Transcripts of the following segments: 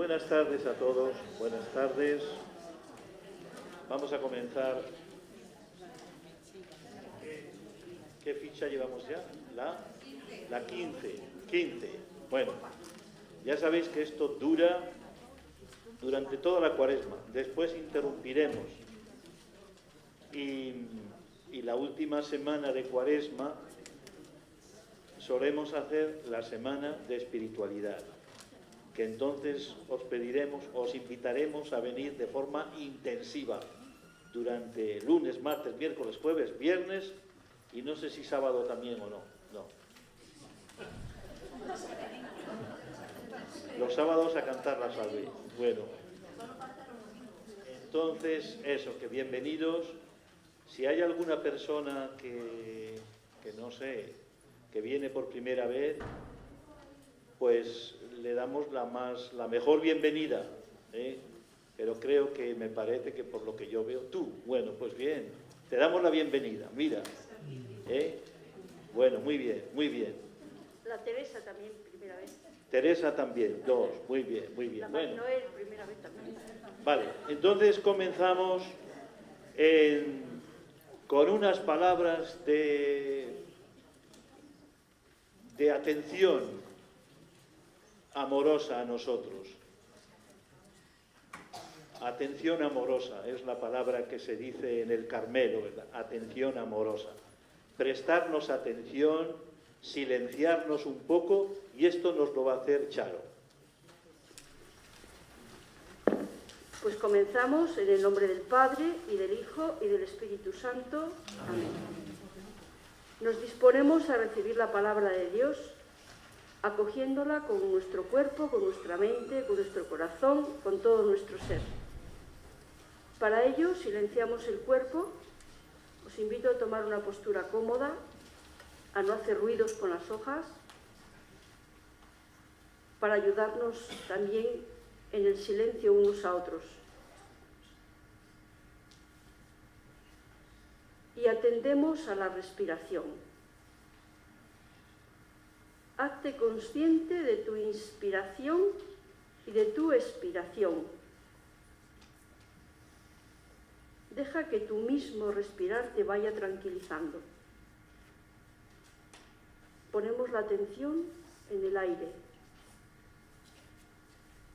Buenas tardes a todos, buenas tardes. Vamos a comenzar. ¿Qué ficha llevamos ya? La 15. Bueno, ya sabéis que esto dura durante toda la Cuaresma. Después interrumpiremos. Y la última semana de Cuaresma solemos hacer la semana de espiritualidad, que entonces os invitaremos a venir de forma intensiva durante lunes, martes, miércoles, jueves, viernes y no sé si sábado también o no. Los sábados a cantar la salve. Bueno, entonces eso, que bienvenidos. Si hay alguna persona que no sé, que viene por primera vez, pues le damos la mejor bienvenida, ¿eh? Pero creo que me parece que por lo que yo veo, tú, bueno, pues bien, te damos la bienvenida, mira, ¿eh? Bueno, muy bien, muy bien. La Teresa también, primera vez. Teresa también, dos, muy bien, muy bien. La Bueno, Noel, primera vez también. vale, entonces comenzamos con unas palabras de atención amorosa a nosotros. Atención amorosa es la palabra que se dice en el Carmelo, ¿verdad? Atención amorosa. Prestarnos atención, silenciarnos un poco, y esto nos lo va a hacer Charo. Pues comenzamos en el nombre del Padre, y del Hijo, y del Espíritu Santo. Amén. Nos disponemos a recibir la palabra de Dios, acogiéndola con nuestro cuerpo, con nuestra mente, con nuestro corazón, con todo nuestro ser. Para ello, silenciamos el cuerpo. Os invito a tomar una postura cómoda, a no hacer ruidos con las hojas, para ayudarnos también en el silencio unos a otros. Y atendemos a la respiración. Hazte consciente de tu inspiración y de tu expiración. Deja que tu mismo respirar te vaya tranquilizando. Ponemos la atención en el aire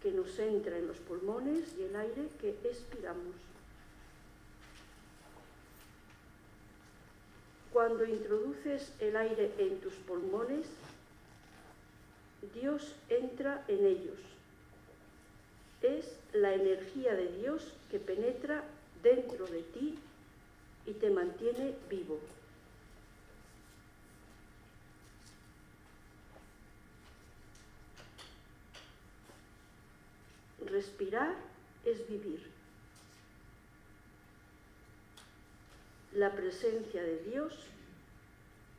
que nos entra en los pulmones y el aire que expiramos. Cuando introduces el aire en tus pulmones, Dios entra en ellos. Es la energía de Dios que penetra dentro de ti y te mantiene vivo. Respirar es vivir. La presencia de Dios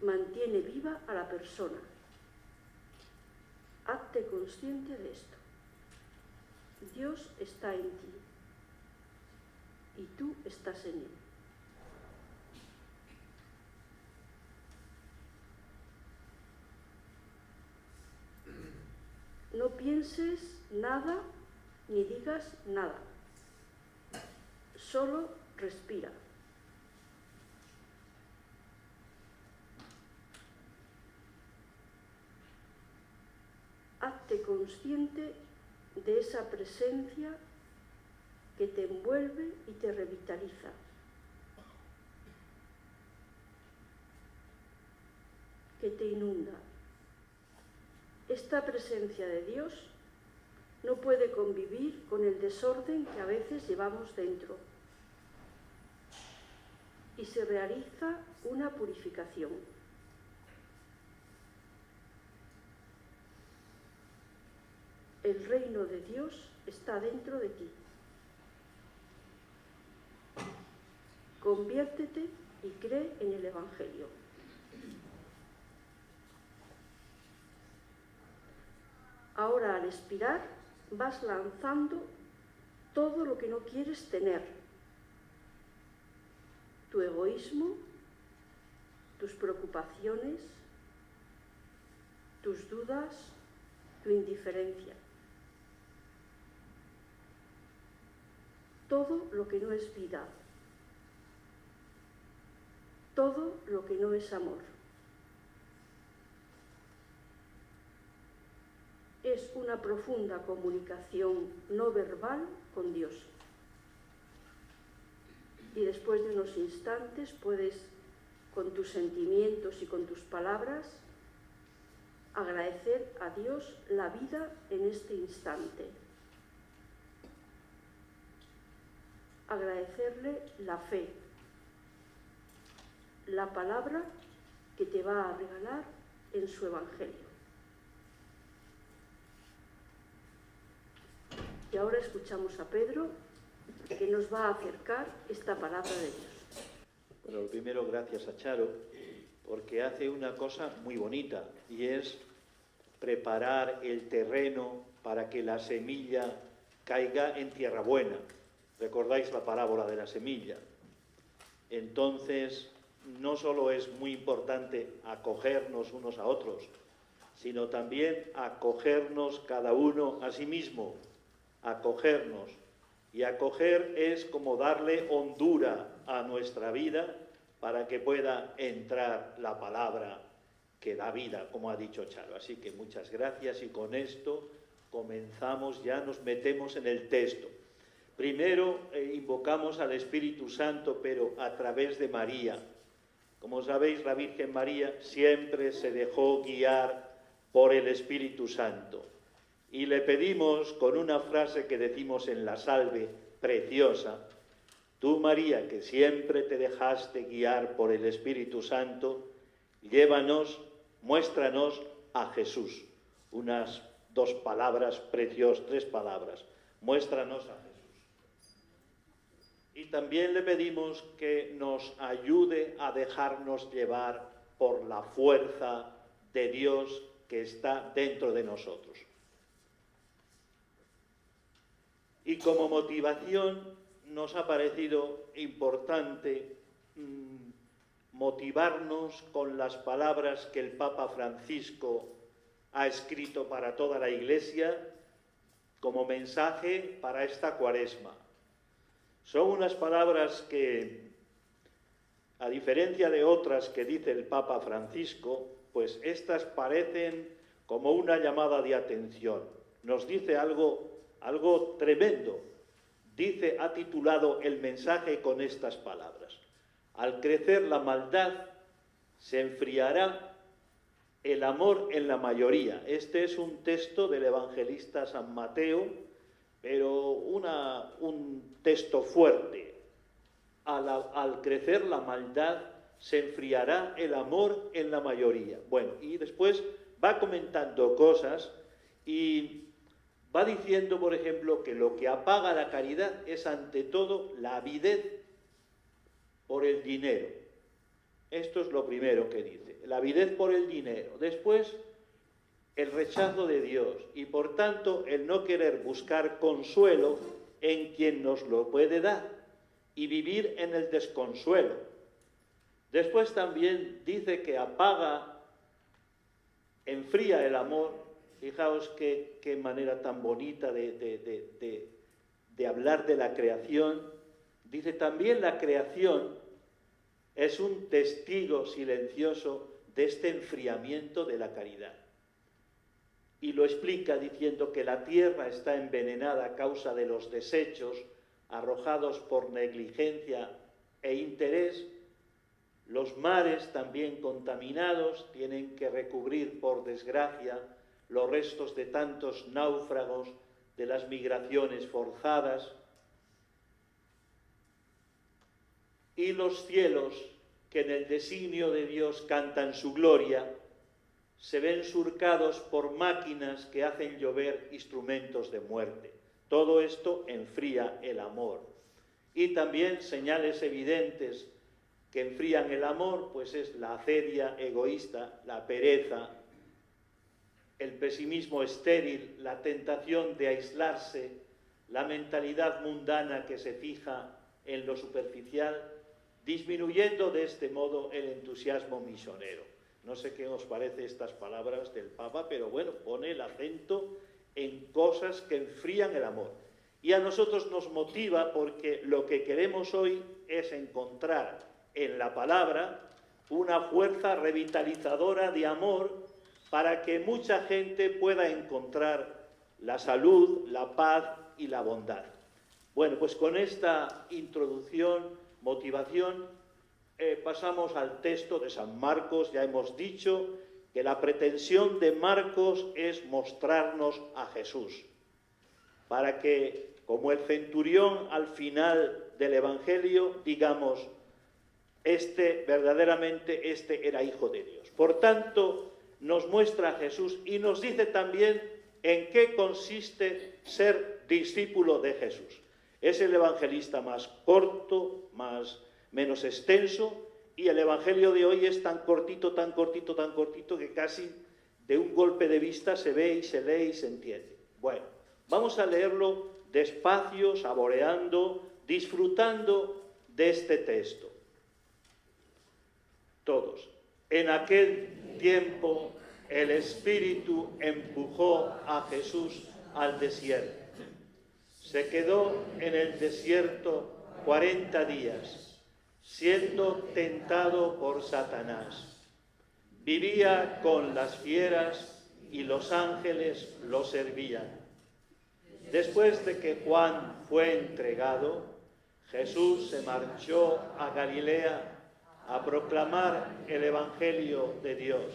mantiene viva a la persona. Hazte consciente de esto. Dios está en ti y tú estás en Él. No pienses nada ni digas nada. Solo respira. Hazte consciente de esa presencia que te envuelve y te revitaliza. Que te inunda. Esta presencia de Dios no puede convivir con el desorden que a veces llevamos dentro. Y se realiza una purificación. El reino de Dios está dentro de ti. Conviértete y cree en el Evangelio. Ahora, al expirar, vas lanzando todo lo que no quieres tener. Tu egoísmo, tus preocupaciones, tus dudas, tu indiferencia. todo lo que no es vida, todo lo que no es amor. Es una profunda comunicación no verbal con Dios. Y después de unos instantes puedes, con tus sentimientos y con tus palabras, agradecer a Dios la vida en este instante. Agradecerle la fe, la palabra que te va a regalar en su Evangelio. Y ahora escuchamos a Pedro, que nos va a acercar esta palabra de Dios. Bueno, primero gracias a Charo, porque hace una cosa muy bonita, y es preparar el terreno para que la semilla caiga en tierra buena. ¿Recordáis la parábola de la semilla? Entonces, no solo es muy importante acogernos unos a otros, sino también acogernos cada uno a sí mismo, acogernos. Y acoger es como darle hondura a nuestra vida para que pueda entrar la palabra que da vida, como ha dicho Charo. Así que muchas gracias, y con esto comenzamos, ya nos metemos en el texto. Primero invocamos al Espíritu Santo, pero a través de María. Como sabéis, la Virgen María siempre se dejó guiar por el Espíritu Santo. Y le pedimos, con una frase que decimos en la salve, preciosa: tú, María, que siempre te dejaste guiar por el Espíritu Santo, llévanos, muéstranos a Jesús. Unas dos palabras preciosas, tres palabras: muéstranos a Jesús. Y también le pedimos que nos ayude a dejarnos llevar por la fuerza de Dios que está dentro de nosotros. Y como motivación nos ha parecido importante motivarnos con las palabras que el Papa Francisco ha escrito para toda la Iglesia como mensaje para esta Cuaresma. Son unas palabras que, a diferencia de otras que dice el Papa Francisco, pues estas parecen como una llamada de atención. Nos dice algo tremendo. Dice, ha titulado el mensaje con estas palabras: al crecer la maldad, se enfriará el amor en la mayoría. Este es un texto del evangelista San Mateo, pero un texto fuerte. Al crecer la maldad, se enfriará el amor en la mayoría. Bueno, y después va comentando cosas y va diciendo, por ejemplo, que lo que apaga la caridad es ante todo la avidez por el dinero. Esto es lo primero que dice, la avidez por el dinero. Después, el rechazo de Dios y, por tanto, el no querer buscar consuelo en quien nos lo puede dar y vivir en el desconsuelo. Después también dice que enfría el amor. Fijaos qué manera tan bonita de hablar de la creación. Dice también la creación es un testigo silencioso de este enfriamiento de la caridad. Y lo explica diciendo que la tierra está envenenada a causa de los desechos arrojados por negligencia e interés. Los mares, también contaminados, tienen que recubrir, por desgracia, los restos de tantos náufragos, de las migraciones forzadas. Y los cielos, que en el designio de Dios cantan su gloria, se ven surcados por máquinas que hacen llover instrumentos de muerte. Todo esto enfría el amor. Y también señales evidentes que enfrían el amor, pues es la acedia egoísta, la pereza, el pesimismo estéril, la tentación de aislarse, la mentalidad mundana que se fija en lo superficial, disminuyendo de este modo el entusiasmo misionero. No sé qué os parece estas palabras del Papa, pero bueno, pone el acento en cosas que enfrían el amor. Y a nosotros nos motiva porque lo que queremos hoy es encontrar en la palabra una fuerza revitalizadora de amor para que mucha gente pueda encontrar la salud, la paz y la bondad. Bueno, pues con esta introducción, motivación, pasamos al texto de San Marcos. Ya hemos dicho que la pretensión de Marcos es mostrarnos a Jesús, para que, como el centurión al final del Evangelio, digamos, verdaderamente este era hijo de Dios. Por tanto, nos muestra a Jesús y nos dice también en qué consiste ser discípulo de Jesús. Es el evangelista más corto, menos extenso, y el evangelio de hoy es tan cortito, tan cortito, tan cortito, que casi de un golpe de vista se ve y se lee y se entiende. Bueno, vamos a leerlo despacio, saboreando, disfrutando de este texto. Todos. En aquel tiempo el Espíritu empujó a Jesús al desierto. Se quedó en el desierto 40 días, siendo tentado por Satanás. Vivía con las fieras y los ángeles lo servían. Después de que Juan fue entregado, Jesús se marchó a Galilea a proclamar el Evangelio de Dios.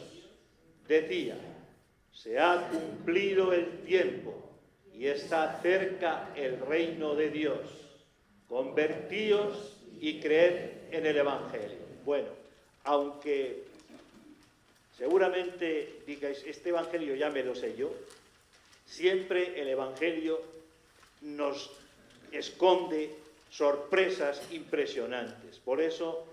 Decía: se ha cumplido el tiempo y está cerca el reino de Dios. Convertíos y creed en el Evangelio. Bueno, aunque seguramente digáis, este Evangelio ya me lo sé yo, siempre el Evangelio nos esconde sorpresas impresionantes. Por eso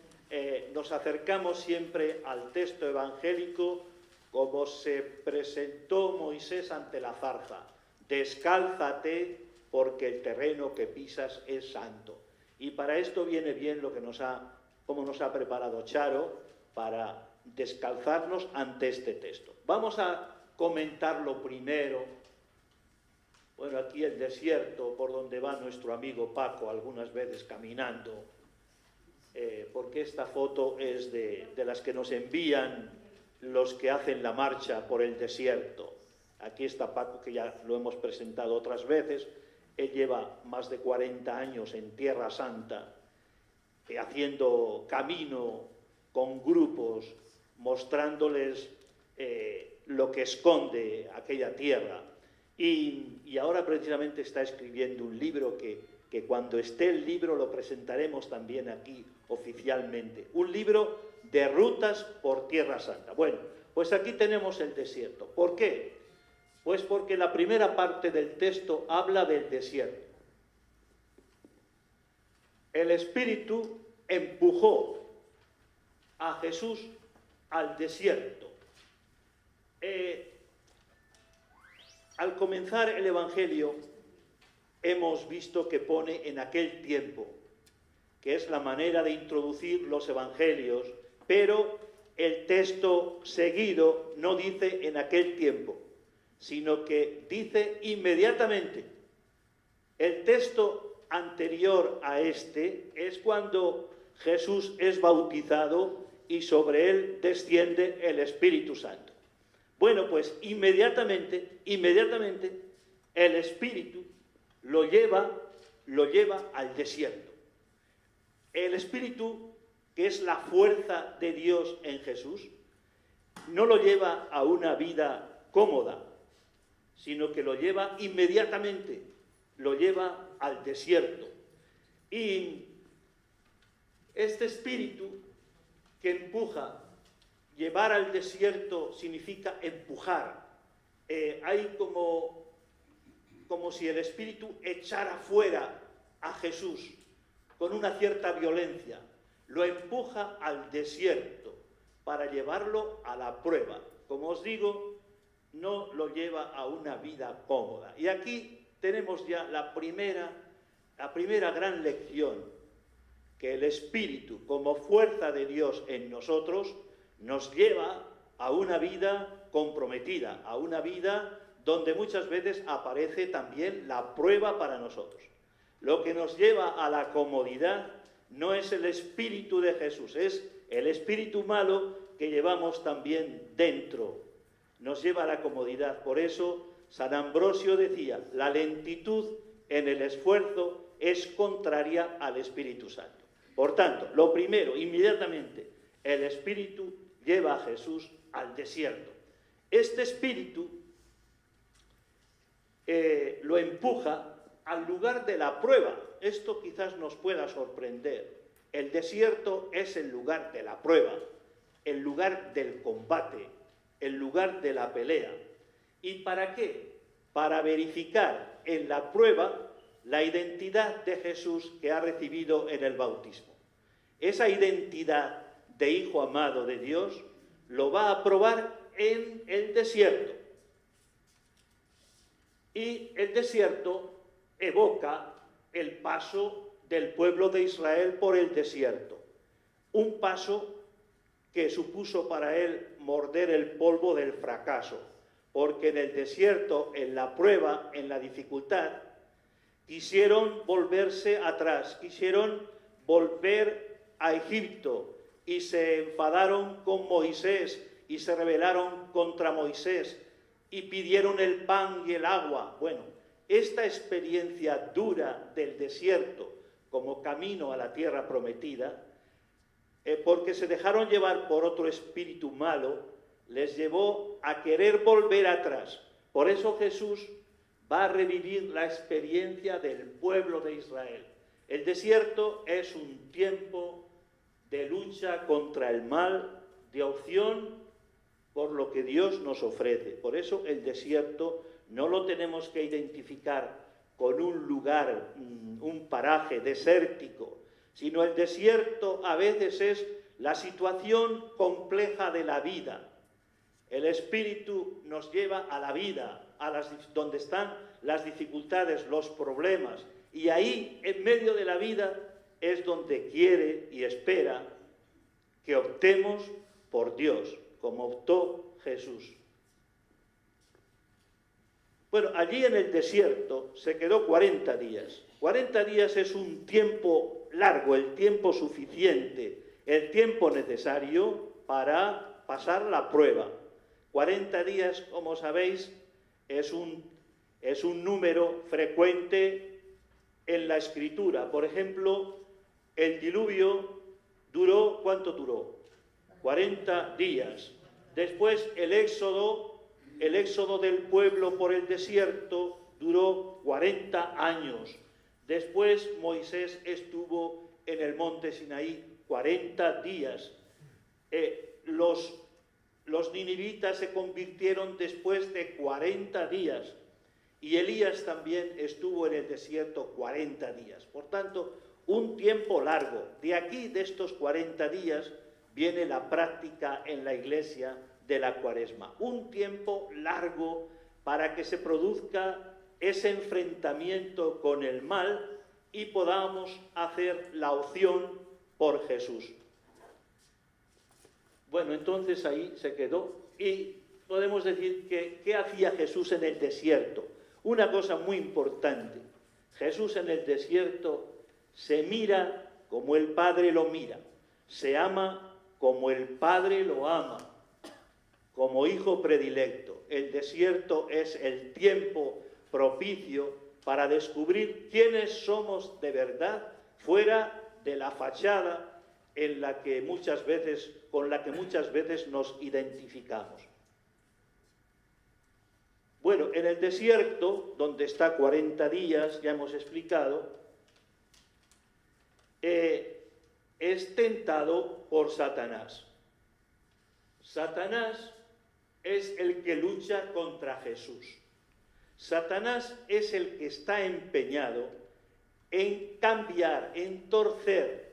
nos acercamos siempre al texto evangélico como se presentó Moisés ante la zarza: descálzate porque el terreno que pisas es santo. Y para esto viene bien lo que como nos ha preparado Charo, para descalzarnos ante este texto. Vamos a comentarlo primero. Bueno, aquí el desierto por donde va nuestro amigo Paco algunas veces caminando, porque esta foto es de las que nos envían los que hacen la marcha por el desierto. Aquí está Paco, que ya lo hemos presentado otras veces. Él lleva más de 40 años en Tierra Santa, haciendo camino con grupos, mostrándoles lo que esconde aquella tierra. Y ahora precisamente está escribiendo un libro que cuando esté el libro lo presentaremos también aquí oficialmente. Un libro de rutas por Tierra Santa. Bueno, pues aquí tenemos el desierto. ¿Por qué? Pues porque la primera parte del texto habla del desierto. El Espíritu empujó a Jesús al desierto. Al comenzar el Evangelio hemos visto que pone en aquel tiempo, que es la manera de introducir los Evangelios, pero el texto seguido no dice en aquel tiempo, sino que dice inmediatamente. El texto anterior a este es cuando Jesús es bautizado y sobre él desciende el Espíritu Santo. Bueno, pues inmediatamente el Espíritu lo lleva al desierto. El Espíritu, que es la fuerza de Dios en Jesús, no lo lleva a una vida cómoda, sino que lo lleva inmediatamente, lo lleva al desierto. Y este espíritu que empuja, llevar al desierto significa empujar. Hay como si el espíritu echara fuera a Jesús con una cierta violencia. Lo empuja al desierto para llevarlo a la prueba. Como os digo, no lo lleva a una vida cómoda. Y aquí tenemos ya la primera gran lección, que el Espíritu, como fuerza de Dios en nosotros, nos lleva a una vida comprometida, a una vida donde muchas veces aparece también la prueba para nosotros. Lo que nos lleva a la comodidad no es el espíritu de Jesús, es el espíritu malo que llevamos también dentro. Nos lleva a la comodidad. Por eso San Ambrosio decía, la lentitud en el esfuerzo es contraria al Espíritu Santo. Por tanto, lo primero, inmediatamente, el Espíritu lleva a Jesús al desierto. Este Espíritu lo empuja al lugar de la prueba. Esto quizás nos pueda sorprender. El desierto es el lugar de la prueba, el lugar del combate, el lugar de la pelea. ¿Y para qué? Para verificar en la prueba la identidad de Jesús que ha recibido en el bautismo. Esa identidad de hijo amado de Dios lo va a probar en el desierto. Y el desierto evoca el paso del pueblo de Israel por el desierto. Un paso que supuso para él morder el polvo del fracaso, porque en el desierto, en la prueba, en la dificultad, quisieron volverse atrás, quisieron volver a Egipto y se enfadaron con Moisés y se rebelaron contra Moisés y pidieron el pan y el agua. Bueno, esta experiencia dura del desierto como camino a la tierra prometida, porque se dejaron llevar por otro espíritu malo, les llevó a querer volver atrás. Por eso Jesús va a revivir la experiencia del pueblo de Israel. El desierto es un tiempo de lucha contra el mal, de opción por lo que Dios nos ofrece. Por eso el desierto no lo tenemos que identificar con un lugar, un paraje desértico, sino el desierto a veces es la situación compleja de la vida. El Espíritu nos lleva a la vida, donde están las dificultades, los problemas, y ahí, en medio de la vida, es donde quiere y espera que optemos por Dios, como optó Jesús. Bueno, allí en el desierto se quedó 40 días. 40 días es un tiempo largo, el tiempo suficiente, el tiempo necesario para pasar la prueba. 40 días, como sabéis, es un número frecuente en la Escritura. Por ejemplo, el diluvio duró, ¿cuánto duró? 40 días. Después el éxodo del pueblo por el desierto duró 40 años. Después Moisés estuvo en el monte Sinaí 40 días. Los ninivitas se convirtieron después de 40 días. Y Elías también estuvo en el desierto 40 días. Por tanto, un tiempo largo. De aquí, de estos 40 días, viene la práctica en la Iglesia de la Cuaresma. Un tiempo largo para que se produzca ese enfrentamiento con el mal y podamos hacer la opción por Jesús. Bueno, entonces ahí se quedó y podemos decir que ¿qué hacía Jesús en el desierto? Una cosa muy importante, Jesús en el desierto se mira como el Padre lo mira, se ama como el Padre lo ama, como hijo predilecto. El desierto es el tiempo propicio para descubrir quiénes somos de verdad fuera de la fachada con la que muchas veces nos identificamos. Bueno, en el desierto, donde está 40 días, ya hemos explicado, es tentado por Satanás. Satanás es el que lucha contra Jesús. Satanás es el que está empeñado en cambiar, en torcer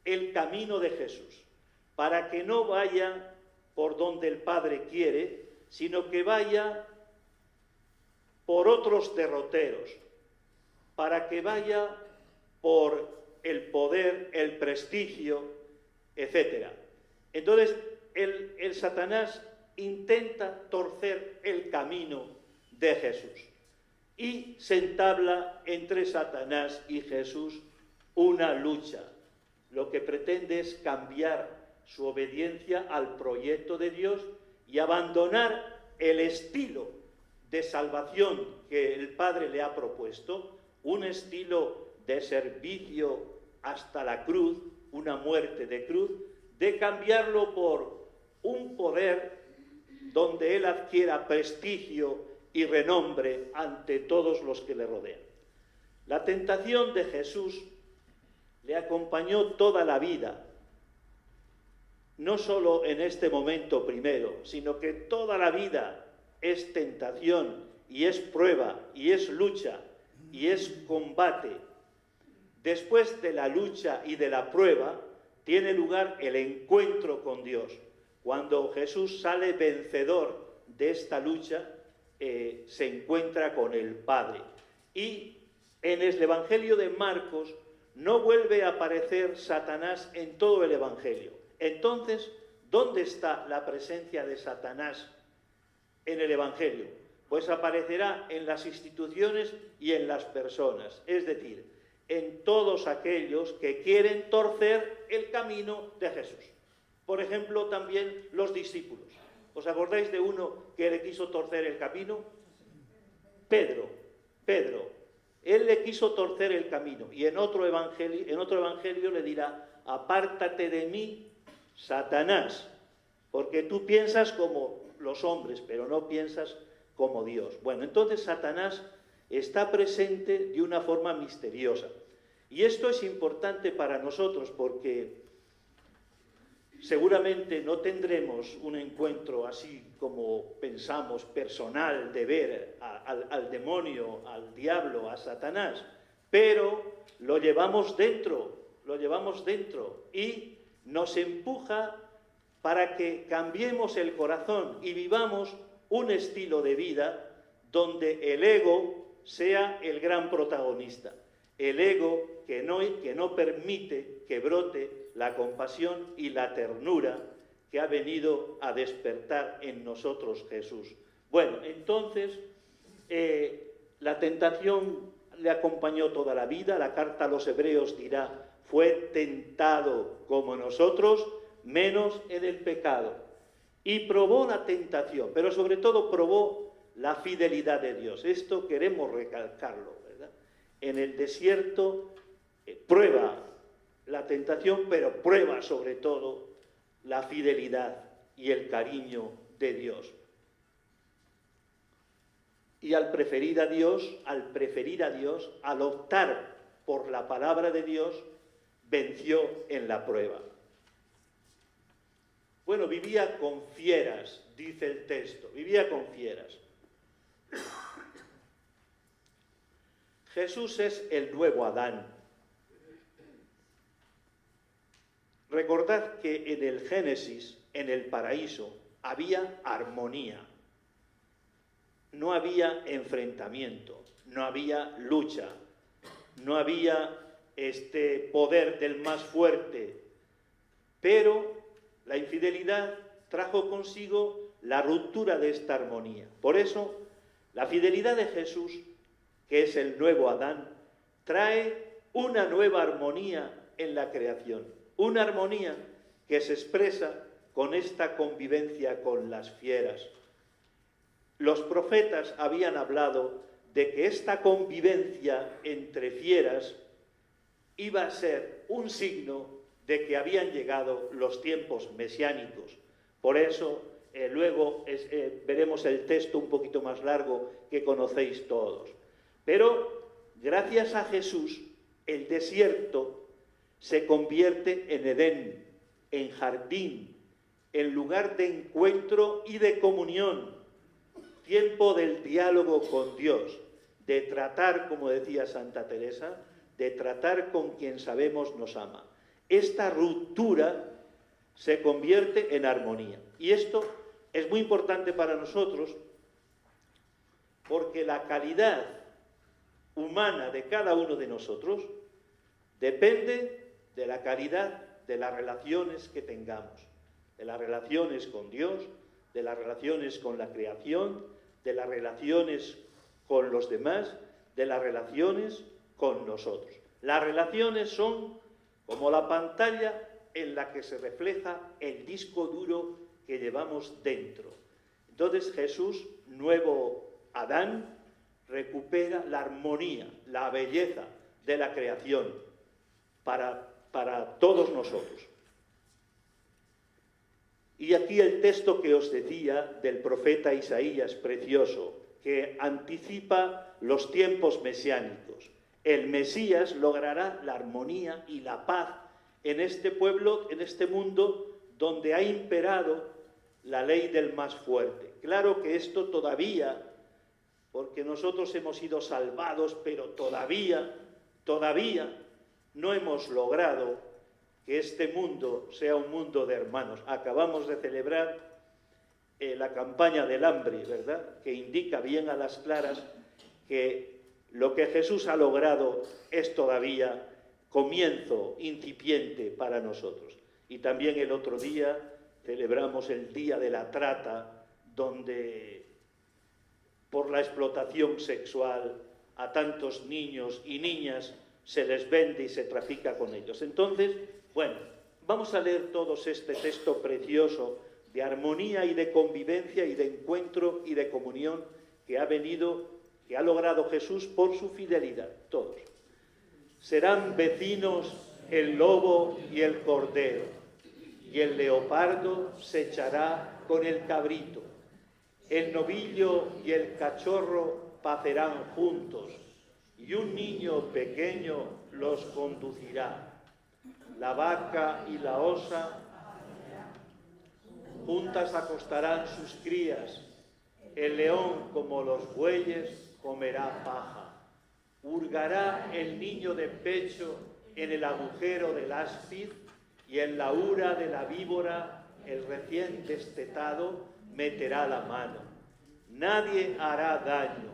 el camino de Jesús, para que no vaya por donde el Padre quiere, sino que vaya por otros derroteros, para que vaya por el poder, el prestigio, etc. Entonces, el Satanás intenta torcer el camino de Jesús. Y se entabla entre Satanás y Jesús una lucha. Lo que pretende es cambiar su obediencia al proyecto de Dios y abandonar el estilo de salvación que el Padre le ha propuesto, un estilo de servicio hasta la cruz, una muerte de cruz, de cambiarlo por un poder donde él adquiera prestigio y renombre ante todos los que le rodean. La tentación de Jesús le acompañó toda la vida, no solo en este momento primero, sino que toda la vida es tentación y es prueba y es lucha y es combate. Después de la lucha y de la prueba tiene lugar el encuentro con Dios. Cuando Jesús sale vencedor de esta lucha, se encuentra con el Padre. Y en el Evangelio de Marcos no vuelve a aparecer Satanás en todo el Evangelio. Entonces, ¿dónde está la presencia de Satanás en el Evangelio? Pues aparecerá en las instituciones y en las personas, es decir, en todos aquellos que quieren torcer el camino de Jesús. Por ejemplo, también los discípulos. ¿Os acordáis de uno que le quiso torcer el camino? Pedro. Él le quiso torcer el camino y en otro evangelio le dirá: apártate de mí, Satanás, porque tú piensas como los hombres, pero no piensas como Dios. Bueno, entonces Satanás está presente de una forma misteriosa. Y esto es importante para nosotros porque seguramente no tendremos un encuentro así como pensamos, personal, de ver al demonio, al diablo, a Satanás, pero lo llevamos dentro y nos empuja para que cambiemos el corazón y vivamos un estilo de vida donde el ego sea el gran protagonista. El ego que no permite que brote la compasión y la ternura que ha venido a despertar en nosotros Jesús. Bueno, entonces la tentación le acompañó toda la vida. La carta a los Hebreos dirá: fue tentado como nosotros, menos en el pecado. Y probó la tentación, pero sobre todo probó la fidelidad de Dios. Esto queremos recalcarlo, ¿verdad? En el desierto prueba la tentación, pero prueba sobre todo la fidelidad y el cariño de Dios. Y al preferir a Dios, al optar por la palabra de Dios, venció en la prueba. Bueno, vivía con fieras, dice el texto, vivía con fieras. Jesús es el nuevo Adán. Recordad que en el Génesis, en el paraíso, había armonía. No había enfrentamiento, no había lucha, no había poder del más fuerte. Pero la infidelidad trajo consigo la ruptura de esta armonía. Por eso, la fidelidad de Jesús, que es el nuevo Adán, trae una nueva armonía en la creación. Una armonía que se expresa con esta convivencia con las fieras. Los profetas habían hablado de que esta convivencia entre fieras iba a ser un signo de que habían llegado los tiempos mesiánicos. Por eso, luego veremos el texto un poquito más largo que conocéis todos. Pero, gracias a Jesús, el desierto se convierte en Edén, en jardín, en lugar de encuentro y de comunión, tiempo del diálogo con Dios, de tratar, como decía Santa Teresa, de tratar con quien sabemos nos ama. Esta ruptura se convierte en armonía. Y esto es muy importante para nosotros porque la calidad humana de cada uno de nosotros depende de la calidad de las relaciones que tengamos, de las relaciones con Dios, de las relaciones con la creación, de las relaciones con los demás, de las relaciones con nosotros. Las relaciones son como la pantalla en la que se refleja el disco duro que llevamos dentro. Entonces Jesús, nuevo Adán, recupera la armonía, la belleza de la creación para todos nosotros. Y aquí el texto que os decía del profeta Isaías, precioso, que anticipa los tiempos mesiánicos. El Mesías logrará la armonía y la paz en este pueblo, en este mundo donde ha imperado la ley del más fuerte. Claro que esto todavía, porque nosotros hemos sido salvados, pero todavía no hemos logrado que este mundo sea un mundo de hermanos. Acabamos de celebrar la campaña del hambre, ¿verdad?, que indica bien a las claras que lo que Jesús ha logrado es todavía comienzo incipiente para nosotros. Y también el otro día celebramos el Día de la Trata, donde por la explotación sexual a tantos niños y niñas se les vende y se trafica con ellos. Entonces, bueno, vamos a leer todos este texto precioso de armonía y de convivencia y de encuentro y de comunión que ha logrado Jesús por su fidelidad, todos. Serán vecinos el lobo y el cordero, y el leopardo se echará con el cabrito. El novillo y el cachorro pacerán juntos, y un niño pequeño los conducirá. La vaca y la osa juntas acostarán sus crías. El león, como los bueyes, comerá paja. Hurgará el niño de pecho en el agujero del áspid, y en la ura de la víbora el recién destetado meterá la mano. Nadie hará daño,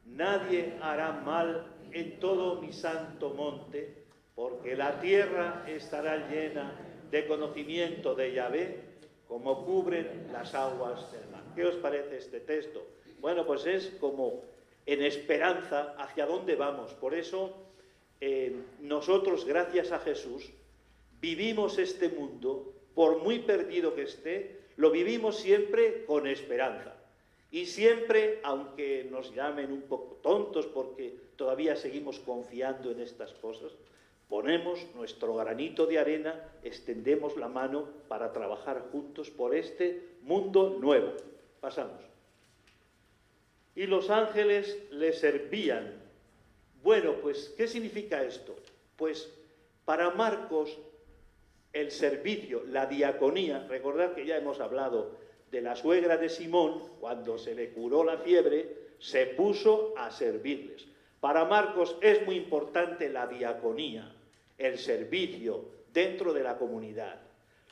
nadie hará mal en todo mi santo monte, porque la tierra estará llena de conocimiento de Yahvé, como cubren las aguas del mar. ¿Qué os parece este texto? Bueno, pues es como en esperanza hacia dónde vamos. Por eso nosotros, gracias a Jesús, vivimos este mundo, por muy perdido que esté, lo vivimos siempre con esperanza. Y siempre, aunque nos llamen un poco tontos porque todavía seguimos confiando en estas cosas, ponemos nuestro granito de arena, extendemos la mano para trabajar juntos por este mundo nuevo. Pasamos. Y los ángeles le servían. Bueno, pues, ¿qué significa esto? Pues, para Marcos, el servicio, la diaconía, recordad que ya hemos hablado de la suegra de Simón, cuando se le curó la fiebre, se puso a servirles. Para Marcos es muy importante la diaconía, el servicio dentro de la comunidad.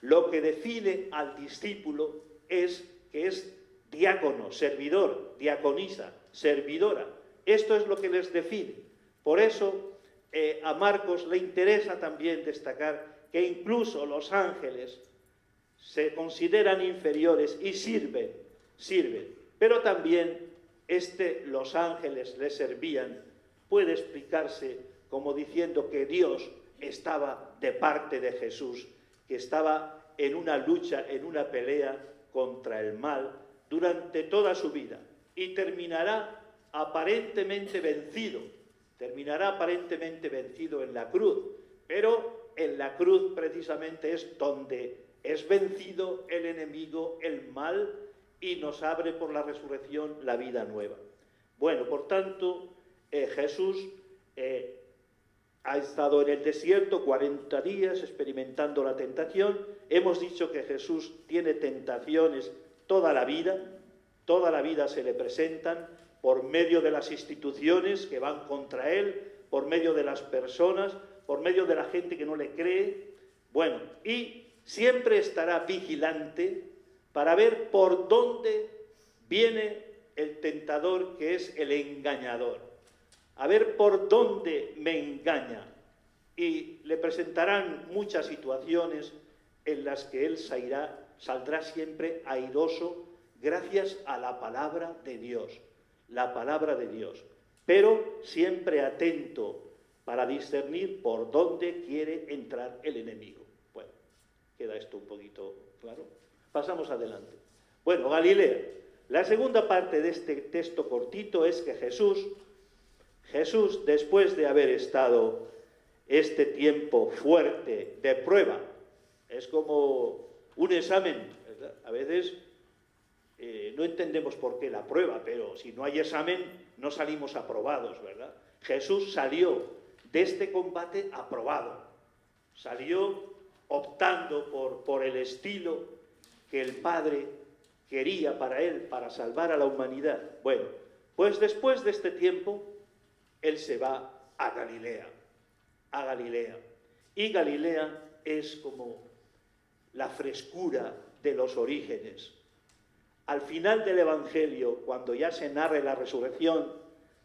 Lo que define al discípulo es que es diácono, servidor, diaconisa, servidora. Esto es lo que les define. Por eso a Marcos le interesa también destacar que incluso los ángeles se consideran inferiores y sirven. Pero también los ángeles le servían, puede explicarse como diciendo que Dios estaba de parte de Jesús, que estaba en una lucha, en una pelea contra el mal durante toda su vida, y terminará aparentemente vencido en la cruz, pero en la cruz precisamente es donde es vencido el enemigo, el mal, y nos abre por la resurrección la vida nueva. Bueno, por tanto, Jesús ha estado en el desierto 40 días experimentando la tentación. Hemos dicho que Jesús tiene tentaciones toda la vida se le presentan por medio de las instituciones que van contra él, por medio de las personas, por medio de la gente que no le cree. Bueno, y siempre estará vigilante para ver por dónde viene el tentador, que es el engañador. A ver por dónde me engaña. Y le presentarán muchas situaciones en las que él saldrá siempre airoso gracias a la palabra de Dios. la palabra de Dios, pero siempre atento para discernir por dónde quiere entrar el enemigo. Bueno, queda esto un poquito claro. Pasamos adelante. Bueno, Galilea. La segunda parte de este texto cortito es que Jesús, después de haber estado este tiempo fuerte de prueba, es como un examen, ¿verdad? A veces no entendemos por qué la prueba, pero si no hay examen no salimos aprobados, ¿verdad? Jesús salió de este combate aprobado, salió optando por el estilo que el Padre quería para él, para salvar a la humanidad. Bueno, pues después de este tiempo, él se va a Galilea, y Galilea es como la frescura de los orígenes. Al final del Evangelio, cuando ya se narre la resurrección,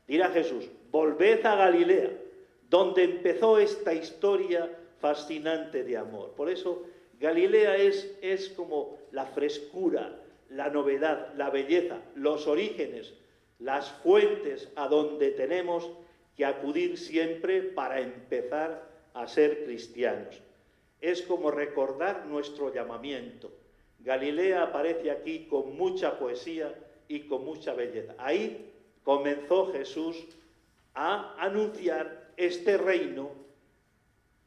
dirá Jesús: volved a Galilea, donde empezó esta historia fascinante de amor. Por eso Galilea es como la frescura, la novedad, la belleza, los orígenes, las fuentes a donde tenemos que acudir siempre para empezar a ser cristianos. Es como recordar nuestro llamamiento. Galilea aparece aquí con mucha poesía y con mucha belleza. Ahí comenzó Jesús a anunciar este reino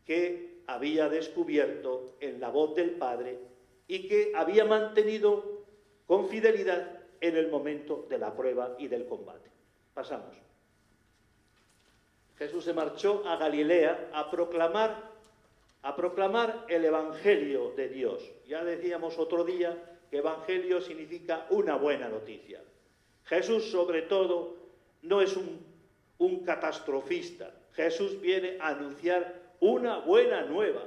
que había descubierto en la voz del Padre y que había mantenido con fidelidad en el momento de la prueba y del combate. Pasamos. Jesús se marchó a Galilea a proclamar el Evangelio de Dios. Ya decíamos otro día que Evangelio significa una buena noticia. Jesús, sobre todo, no es un catastrofista. Jesús viene a anunciar una buena nueva,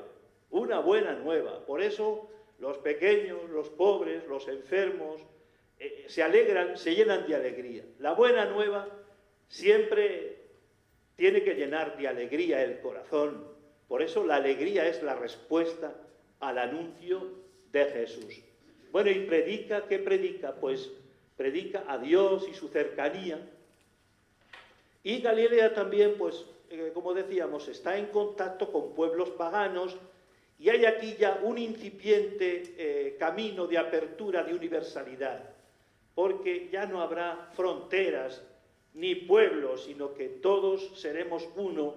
una buena nueva. Por eso los pequeños, los pobres, los enfermos, se alegran, se llenan de alegría. La buena nueva siempre tiene que llenar de alegría el corazón. Por eso la alegría es la respuesta al anuncio de Jesús. Bueno, ¿y predica? ¿Qué predica? Pues predica a Dios y su cercanía. Y Galilea también, pues, como decíamos, está en contacto con pueblos paganos y hay aquí ya un incipiente camino de apertura, de universalidad, porque ya no habrá fronteras ni pueblos, sino que todos seremos uno,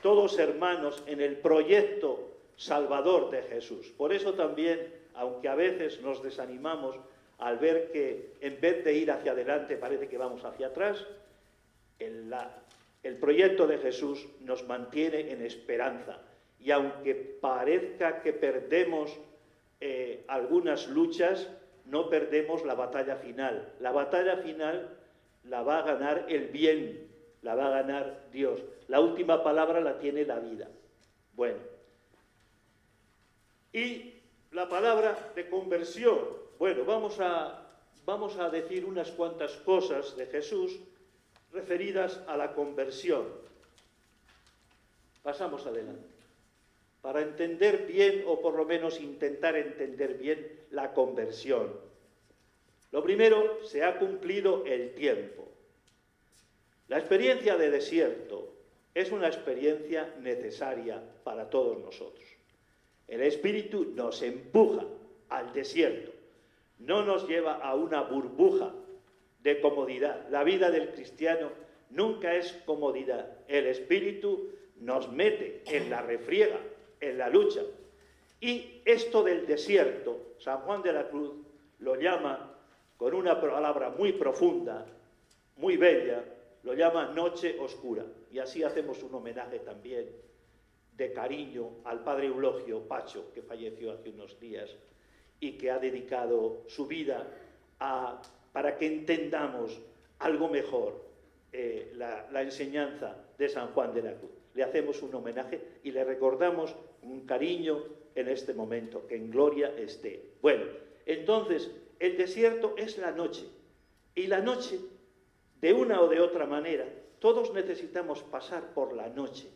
todos hermanos en el proyecto salvador de Jesús. Por eso también, aunque a veces nos desanimamos al ver que en vez de ir hacia adelante parece que vamos hacia atrás, el proyecto de Jesús nos mantiene en esperanza. Y aunque parezca que perdemos algunas luchas, no perdemos la batalla final. La batalla final la va a ganar el bien, la va a ganar Dios. La última palabra la tiene la vida. Bueno, y la palabra de conversión. Bueno, vamos a decir unas cuantas cosas de Jesús referidas a la conversión. Pasamos adelante. Para entender bien, o por lo menos intentar entender bien, la conversión. Lo primero, se ha cumplido el tiempo. La experiencia de desierto es una experiencia necesaria para todos nosotros. El Espíritu nos empuja al desierto, no nos lleva a una burbuja de comodidad. La vida del cristiano nunca es comodidad. El Espíritu nos mete en la refriega, en la lucha. Y esto del desierto, San Juan de la Cruz lo llama, con una palabra muy profunda, muy bella, lo llama noche oscura. Y así hacemos un homenaje también de cariño al padre Eulogio Pacho, que falleció hace unos días y que ha dedicado su vida para que entendamos algo mejor la enseñanza de San Juan de la Cruz. Le hacemos un homenaje y le recordamos un cariño en este momento, que en gloria esté. Bueno, entonces, el desierto es la noche, y la noche, de una o de otra manera, todos necesitamos pasar por la noche.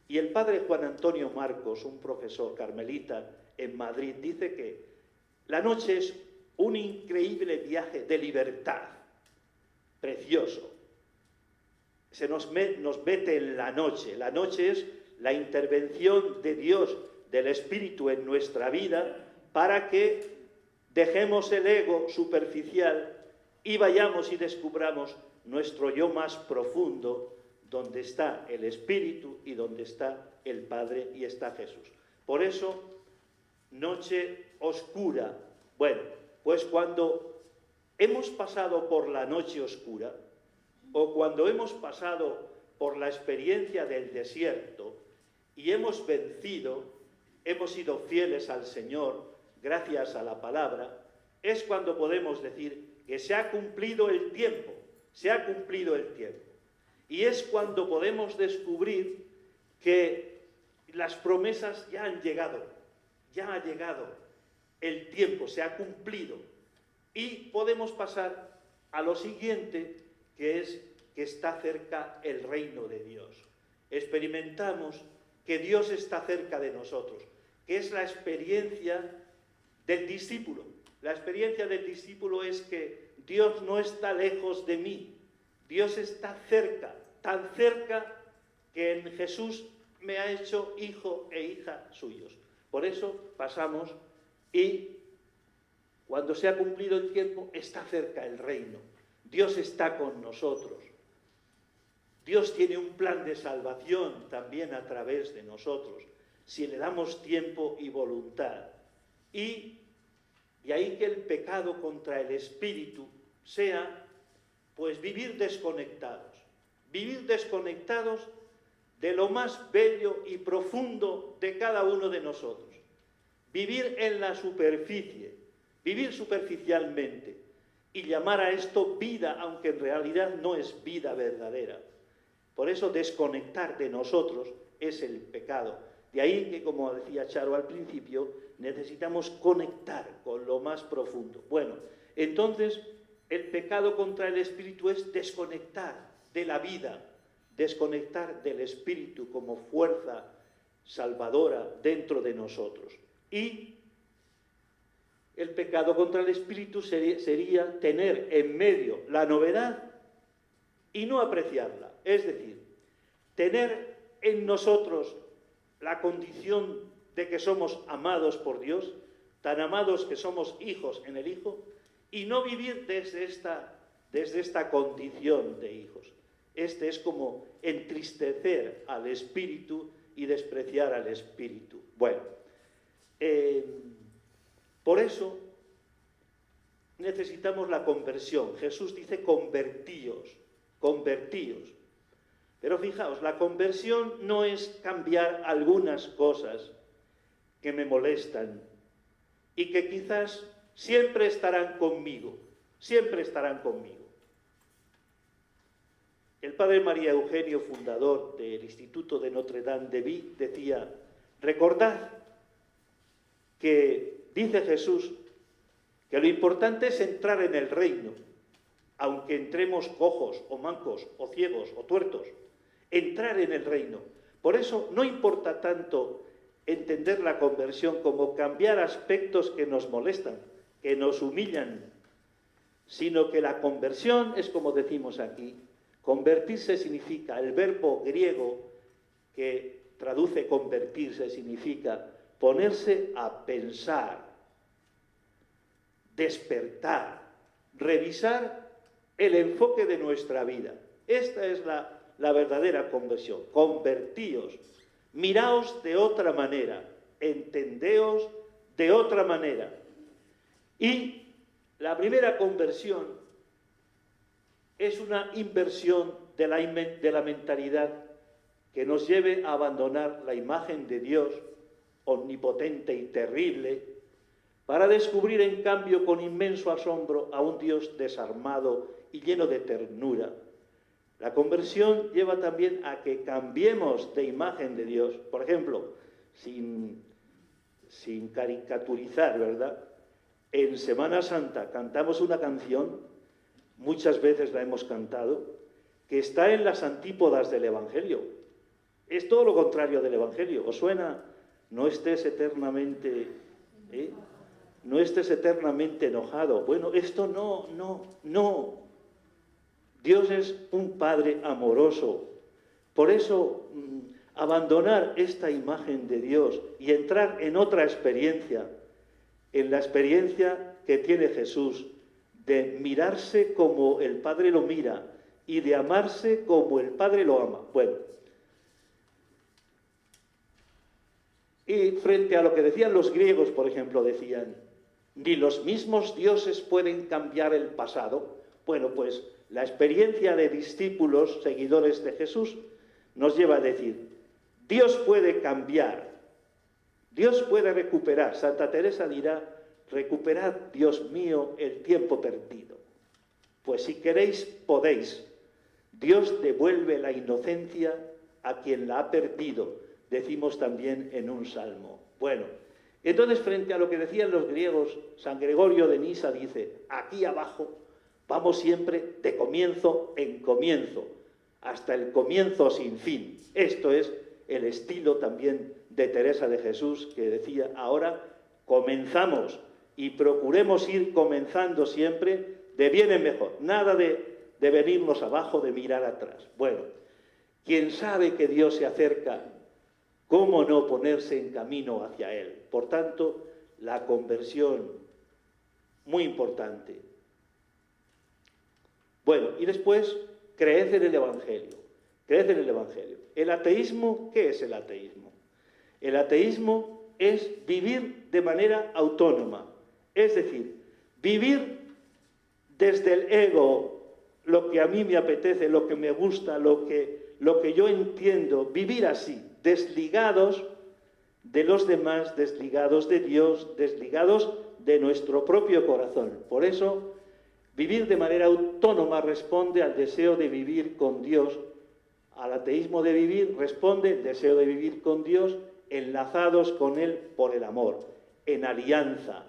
Y el padre Juan Antonio Marcos, un profesor carmelita en Madrid, dice que la noche es un increíble viaje de libertad, precioso. nos mete en la noche. La noche es la intervención de Dios, del Espíritu en nuestra vida, para que dejemos el ego superficial y vayamos y descubramos nuestro yo más profundo, donde está el Espíritu y donde está el Padre y está Jesús. Por eso, noche oscura. Bueno, pues cuando hemos pasado por la noche oscura, o cuando hemos pasado por la experiencia del desierto y hemos vencido, hemos sido fieles al Señor gracias a la palabra, es cuando podemos decir que se ha cumplido el tiempo, se ha cumplido el tiempo. Y es cuando podemos descubrir que las promesas ya han llegado, ya ha llegado el tiempo, se ha cumplido. Y podemos pasar a lo siguiente, que es que está cerca el reino de Dios. Experimentamos que Dios está cerca de nosotros, que es la experiencia del discípulo. La experiencia del discípulo es que Dios no está lejos de mí, Dios está cerca, tan cerca que en Jesús me ha hecho hijo e hija suyos. Por eso pasamos y cuando se ha cumplido el tiempo está cerca el reino. Dios está con nosotros. Dios tiene un plan de salvación también a través de nosotros, si le damos tiempo y voluntad. Y ahí que el pecado contra el Espíritu sea, pues, vivir desconectados de lo más bello y profundo de cada uno de nosotros. Vivir en la superficie, vivir superficialmente y llamar a esto vida, aunque en realidad no es vida verdadera. Por eso desconectar de nosotros es el pecado. De ahí que, como decía Charo al principio, necesitamos conectar con lo más profundo. Bueno, entonces el pecado contra el Espíritu es desconectar de la vida, desconectar del Espíritu como fuerza salvadora dentro de nosotros. Y el pecado contra el Espíritu sería tener en medio la novedad y no apreciarla. Es decir, tener en nosotros la condición de que somos amados por Dios, tan amados que somos hijos en el Hijo, y no vivir desde esta condición de hijos. Este es como entristecer al Espíritu y despreciar al Espíritu. Bueno, por eso necesitamos la conversión. Jesús dice convertíos, convertíos. Pero fijaos, la conversión no es cambiar algunas cosas que me molestan y que quizás siempre estarán conmigo, siempre estarán conmigo. El padre María Eugenio, fundador del Instituto de Notre Dame de Vie, decía: recordad que dice Jesús que lo importante es entrar en el reino, aunque entremos cojos o mancos o ciegos o tuertos, entrar en el reino. Por eso no importa tanto entender la conversión como cambiar aspectos que nos molestan, que nos humillan, sino que la conversión es, como decimos aquí, convertirse significa, el verbo griego que traduce convertirse significa ponerse a pensar, despertar, revisar el enfoque de nuestra vida. Esta es la verdadera conversión. Convertíos, miraos de otra manera, entendeos de otra manera. Y la primera conversión es una inversión de la mentalidad que nos lleve a abandonar la imagen de Dios omnipotente y terrible, para descubrir en cambio con inmenso asombro a un Dios desarmado y lleno de ternura. La conversión lleva también a que cambiemos de imagen de Dios. Por ejemplo, sin caricaturizar, ¿verdad? En Semana Santa cantamos una canción, muchas veces la hemos cantado, que está en las antípodas del Evangelio. Es todo lo contrario del Evangelio. ¿Os suena? No estés eternamente enojado. Bueno, esto no. Dios es un Padre amoroso. Por eso, abandonar esta imagen de Dios y entrar en otra experiencia, en la experiencia que tiene Jesús, de mirarse como el Padre lo mira y de amarse como el Padre lo ama. Bueno, y frente a lo que decían los griegos, por ejemplo, decían, ni los mismos dioses pueden cambiar el pasado. Bueno, pues la experiencia de discípulos, seguidores de Jesús, nos lleva a decir, Dios puede cambiar, Dios puede recuperar. Santa Teresa dirá, recuperad, Dios mío, el tiempo perdido. Pues si queréis, podéis. Dios devuelve la inocencia a quien la ha perdido, decimos también en un salmo. Bueno, entonces frente a lo que decían los griegos, San Gregorio de Nisa dice, aquí abajo vamos siempre de comienzo en comienzo, hasta el comienzo sin fin. Esto es el estilo también de Teresa de Jesús, que decía, ahora comenzamos y procuremos ir comenzando siempre de bien en mejor. Nada de venirnos abajo, de mirar atrás. Bueno, quien sabe que Dios se acerca, ¿cómo no ponerse en camino hacia Él? Por tanto, la conversión, muy importante. Bueno, y después, creed en el Evangelio. Creed en el Evangelio. ¿El ateísmo? ¿Qué es el ateísmo? El ateísmo es vivir de manera autónoma. Es decir, vivir desde el ego, lo que a mí me apetece, lo que me gusta, lo que yo entiendo, vivir así, desligados de los demás, desligados de Dios, desligados de nuestro propio corazón. Por eso, vivir de manera autónoma responde al deseo de vivir con Dios. Al ateísmo de vivir responde el deseo de vivir con Dios, enlazados con Él por el amor, en alianza.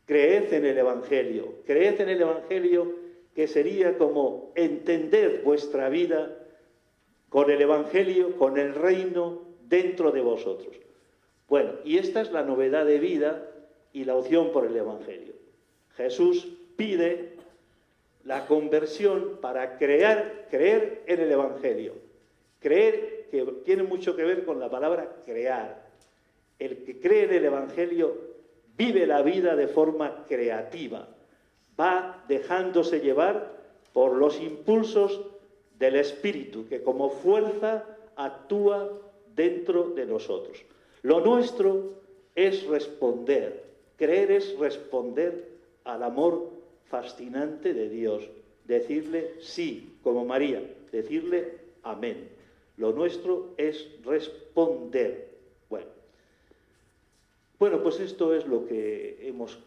Creed en el Evangelio. Creed en el Evangelio, que sería como entender vuestra vida con el Evangelio, con el reino dentro de vosotros. Bueno, y esta es la novedad de vida y la opción por el Evangelio. Jesús pide la conversión para creer en el Evangelio. Creer, que tiene mucho que ver con la palabra crear. El que cree en el Evangelio vive la vida de forma creativa. Va dejándose llevar por los impulsos del Espíritu, que como fuerza actúa dentro de nosotros. Lo nuestro es responder. Creer es responder al amor fascinante de Dios. Decirle sí, como María. Decirle amén. Lo nuestro es responder. Bueno, pues esto es lo que hemos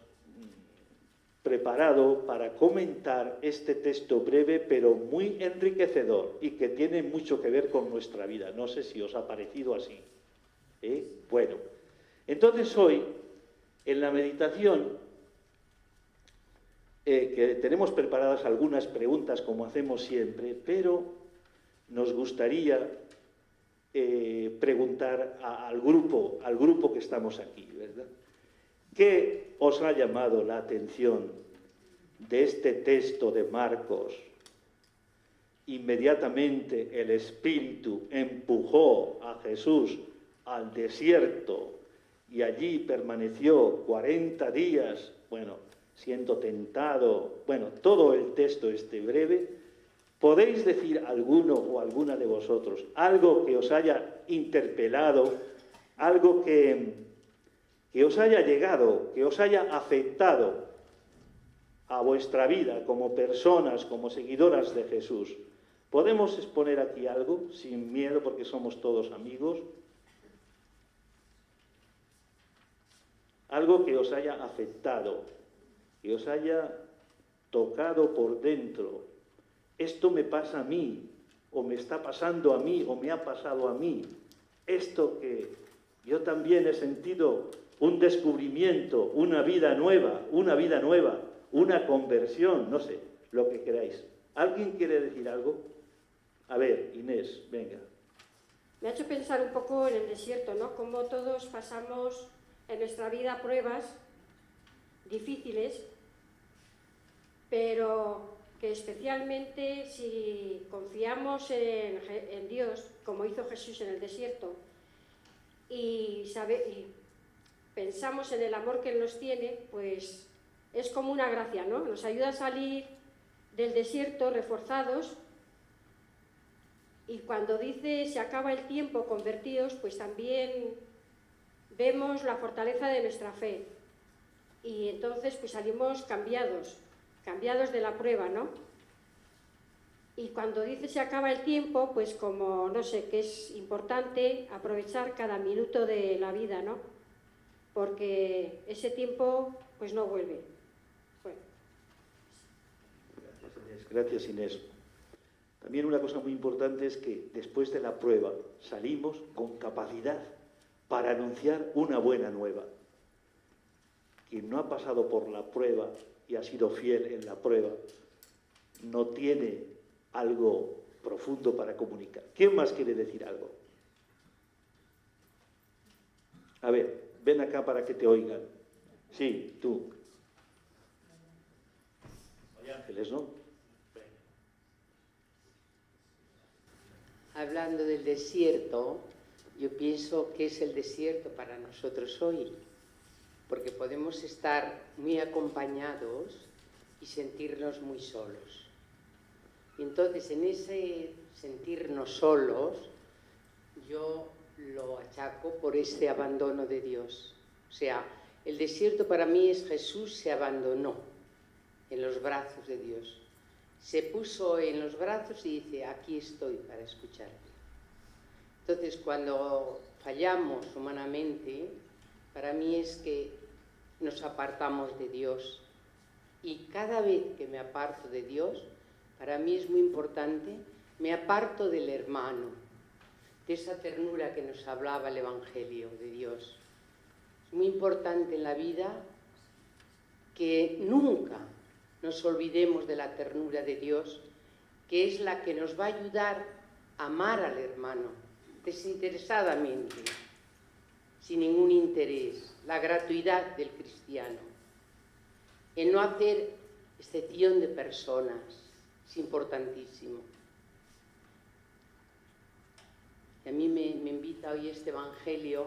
preparado para comentar este texto breve, pero muy enriquecedor y que tiene mucho que ver con nuestra vida. No sé si os ha parecido así. Bueno, entonces hoy, en la meditación, que tenemos preparadas algunas preguntas, como hacemos siempre, pero nos gustaría preguntar al grupo que estamos aquí, ¿verdad? ¿Qué os ha llamado la atención de este texto de Marcos? Inmediatamente el Espíritu empujó a Jesús al desierto y allí permaneció 40 días, siendo tentado, todo el texto este breve. ¿Podéis decir alguno o alguna de vosotros algo que os haya interpelado, algo que os haya llegado, que os haya afectado a vuestra vida como personas, como seguidoras de Jesús? ¿Podemos exponer aquí algo sin miedo porque somos todos amigos? Algo que os haya afectado, que os haya tocado por dentro. Esto me pasa a mí, o me está pasando a mí, o me ha pasado a mí. Esto que yo también he sentido un descubrimiento, una vida nueva, una conversión, no sé, lo que queráis. ¿Alguien quiere decir algo? A ver, Inés, venga. Me ha hecho pensar un poco en el desierto, ¿no? Cómo todos pasamos en nuestra vida pruebas difíciles, pero que especialmente si confiamos en Dios, como hizo Jesús en el desierto, y pensamos en el amor que Él nos tiene, pues es como una gracia, ¿no? Nos ayuda a salir del desierto reforzados, y cuando dice se acaba el tiempo, convertidos, pues también vemos la fortaleza de nuestra fe, y entonces pues salimos cambiados de la prueba, ¿no? Y cuando dice se acaba el tiempo, pues como, no sé, que es importante aprovechar cada minuto de la vida, ¿no? Porque ese tiempo pues no vuelve. Bueno. Gracias, Inés. También una cosa muy importante es que después de la prueba salimos con capacidad para anunciar una buena nueva. Quien no ha pasado por la prueba y ha sido fiel en la prueba no tiene algo profundo para comunicar. ¿Quién más quiere decir algo? A ver, ven acá para que te oigan. Sí, tú. Hay ángeles, ¿no? Hablando del desierto, yo pienso que es el desierto para nosotros hoy, porque podemos estar muy acompañados y sentirnos muy solos. Y entonces, en ese sentirnos solos, yo lo achaco por este abandono de Dios. O sea, el desierto para mí es Jesús se abandonó en los brazos de Dios. Se puso en los brazos y dice, aquí estoy para escucharte. Entonces, cuando fallamos humanamente, para mí es que nos apartamos de Dios. Y cada vez que me aparto de Dios, para mí es muy importante, me aparto del hermano, de esa ternura que nos hablaba el Evangelio de Dios. Es muy importante en la vida que nunca nos olvidemos de la ternura de Dios, que es la que nos va a ayudar a amar al hermano, desinteresadamente, sin ningún interés, la gratuidad del cristiano, el no hacer excepción de personas, es importantísimo. Y a mí me invita hoy este Evangelio,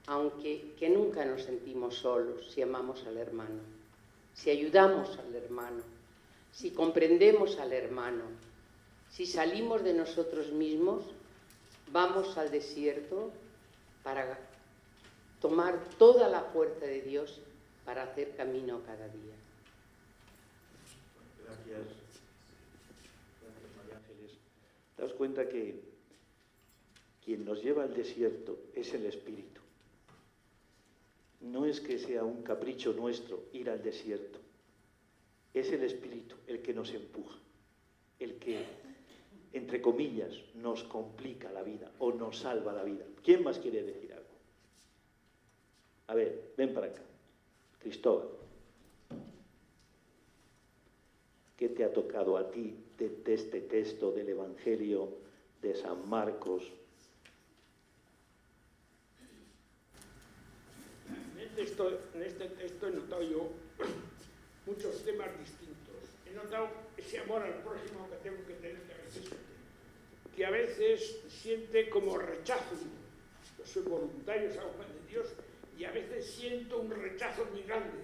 aunque que nunca nos sentimos solos si amamos al hermano, si ayudamos al hermano, si comprendemos al hermano, si salimos de nosotros mismos, vamos al desierto para tomar toda la fuerza de Dios para hacer camino cada día. Gracias. Gracias, María Ángeles. Daos cuenta que quien nos lleva al desierto es el Espíritu. No es que sea un capricho nuestro ir al desierto. Es el Espíritu el que nos empuja, el que, entre comillas, nos complica la vida o nos salva la vida. ¿Quién más quiere decir algo? A ver, ven para acá. Cristóbal. ¿Qué te ha tocado a ti de este texto del Evangelio de San Marcos? En este texto he notado yo muchos temas distintos. He notado ese amor al prójimo que tengo que tener que a veces siente como rechazo. Yo soy voluntario, soy Juan de Dios, y a veces siento un rechazo muy grande,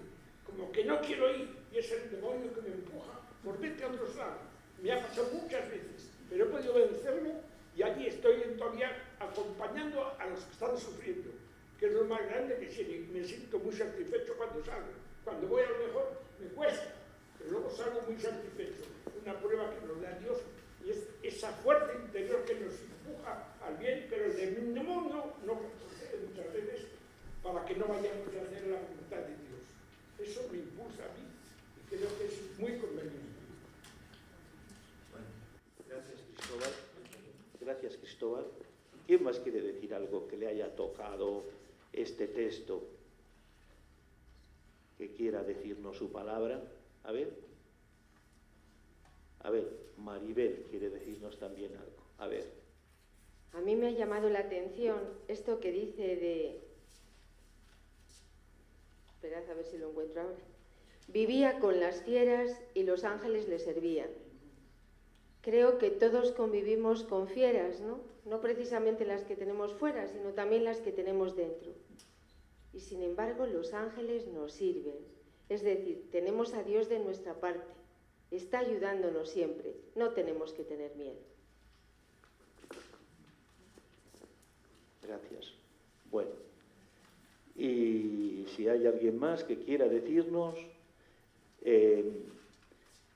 como que no quiero ir, y es el demonio que me empuja por vete a otros lados. Me ha pasado muchas veces, pero he podido vencerlo y allí estoy todavía acompañando a los que están sufriendo, que es lo más grande que me siento muy satisfecho cuando salgo. Cuando voy a lo mejor me cuesta, pero luego salgo muy satisfecho. Una prueba que nos da Dios y es esa fuerza interior que nos empuja al bien, pero el demonio no procede muchas veces para que no vayamos a hacer la voluntad de Dios. Eso me impulsa a mí y creo que es muy conveniente. Bueno, gracias, Cristóbal. Gracias, Cristóbal. ¿Quién más quiere decir algo que le haya tocado este texto, que quiera decirnos su palabra? A ver, Maribel quiere decirnos también algo. A ver. A mí me ha llamado la atención esto que dice de... Esperad a ver si lo encuentro ahora. Vivía con las fieras y los ángeles le servían. Creo que todos convivimos con fieras, ¿no? No precisamente las que tenemos fuera, sino también las que tenemos dentro. Y sin embargo, los ángeles nos sirven. Es decir, tenemos a Dios de nuestra parte. Está ayudándonos siempre. No tenemos que tener miedo. Gracias. Bueno, y si hay alguien más que quiera decirnos,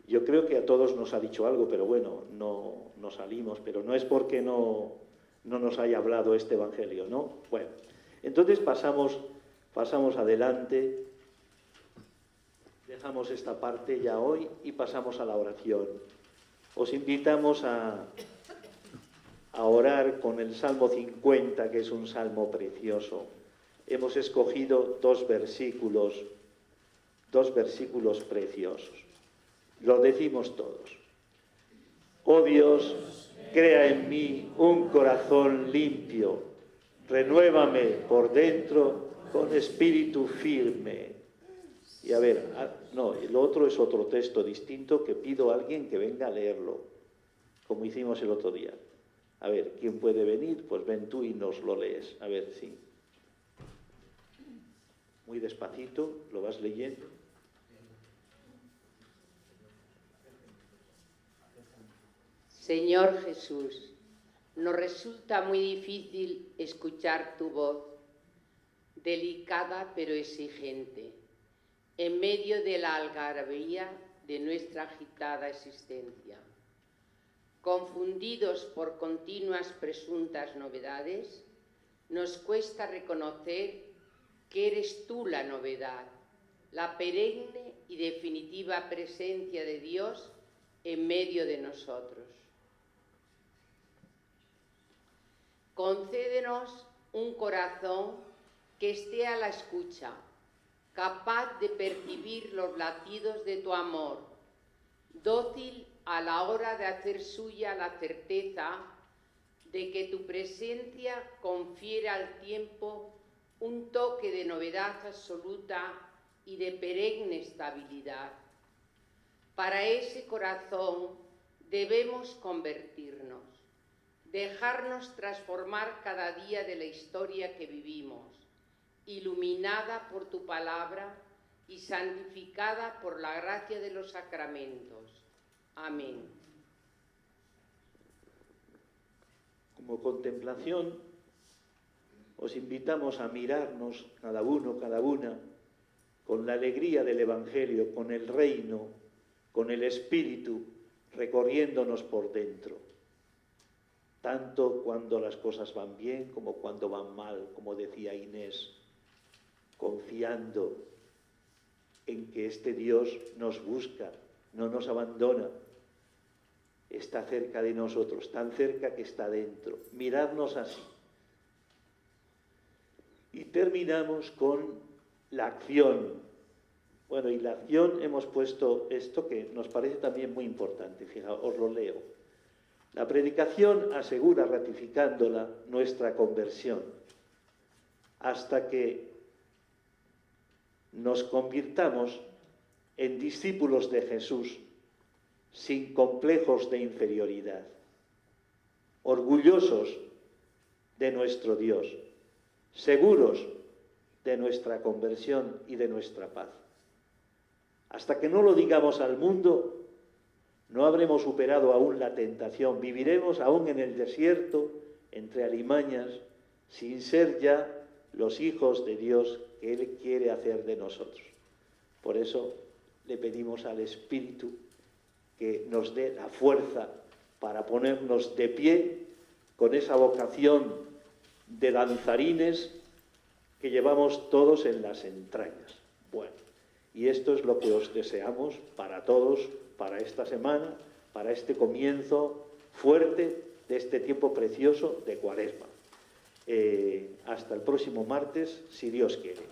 yo creo que a todos nos ha dicho algo, pero bueno, no salimos, pero no es porque no nos haya hablado este Evangelio, ¿no? Bueno, entonces pasamos adelante, dejamos esta parte ya hoy y pasamos a la oración. Os invitamos a orar con el Salmo 50, que es un salmo precioso. Hemos escogido dos versículos preciosos. Lo decimos todos. Oh Dios, crea en mí un corazón limpio, renuévame por dentro con espíritu firme. Y a ver, no, el otro es otro texto distinto que pido a alguien que venga a leerlo, como hicimos el otro día. A ver, ¿quién puede venir? Pues ven tú y nos lo lees. A ver, sí. Muy despacito, lo vas leyendo. Señor Jesús, nos resulta muy difícil escuchar tu voz, delicada pero exigente, en medio de la algarabía de nuestra agitada existencia. Confundidos por continuas presuntas novedades, nos cuesta reconocer que eres tú la novedad, la perenne y definitiva presencia de Dios en medio de nosotros. Concédenos un corazón que esté a la escucha, capaz de percibir los latidos de tu amor, dócil a la hora de hacer suya la certeza de que tu presencia confiere al tiempo un toque de novedad absoluta y de perenne estabilidad. Para ese corazón debemos convertirnos, dejarnos transformar cada día de la historia que vivimos, iluminada por tu palabra y santificada por la gracia de los sacramentos. Amén. Como contemplación, os invitamos a mirarnos cada uno, cada una, con la alegría del Evangelio, con el reino, con el Espíritu, recorriéndonos por dentro. Tanto cuando las cosas van bien como cuando van mal, como decía Inés, confiando en que este Dios nos busca, no nos abandona, está cerca de nosotros, tan cerca que está dentro. Miradnos así. Y terminamos con la acción. Bueno, y la acción hemos puesto esto que nos parece también muy importante. Fijaos, os lo leo. La predicación asegura, ratificándola, nuestra conversión, hasta que nos convirtamos en discípulos de Jesús, sin complejos de inferioridad, orgullosos de nuestro Dios, seguros de nuestra conversión y de nuestra paz. Hasta que no lo digamos al mundo, no habremos superado aún la tentación, viviremos aún en el desierto, entre alimañas, sin ser ya los hijos de Dios que Él quiere hacer de nosotros. Por eso le pedimos al Espíritu que nos dé la fuerza para ponernos de pie con esa vocación de danzarines que llevamos todos en las entrañas. Bueno, y esto es lo que os deseamos para todos, para esta semana, para este comienzo fuerte de este tiempo precioso de Cuaresma. Hasta el próximo martes, si Dios quiere.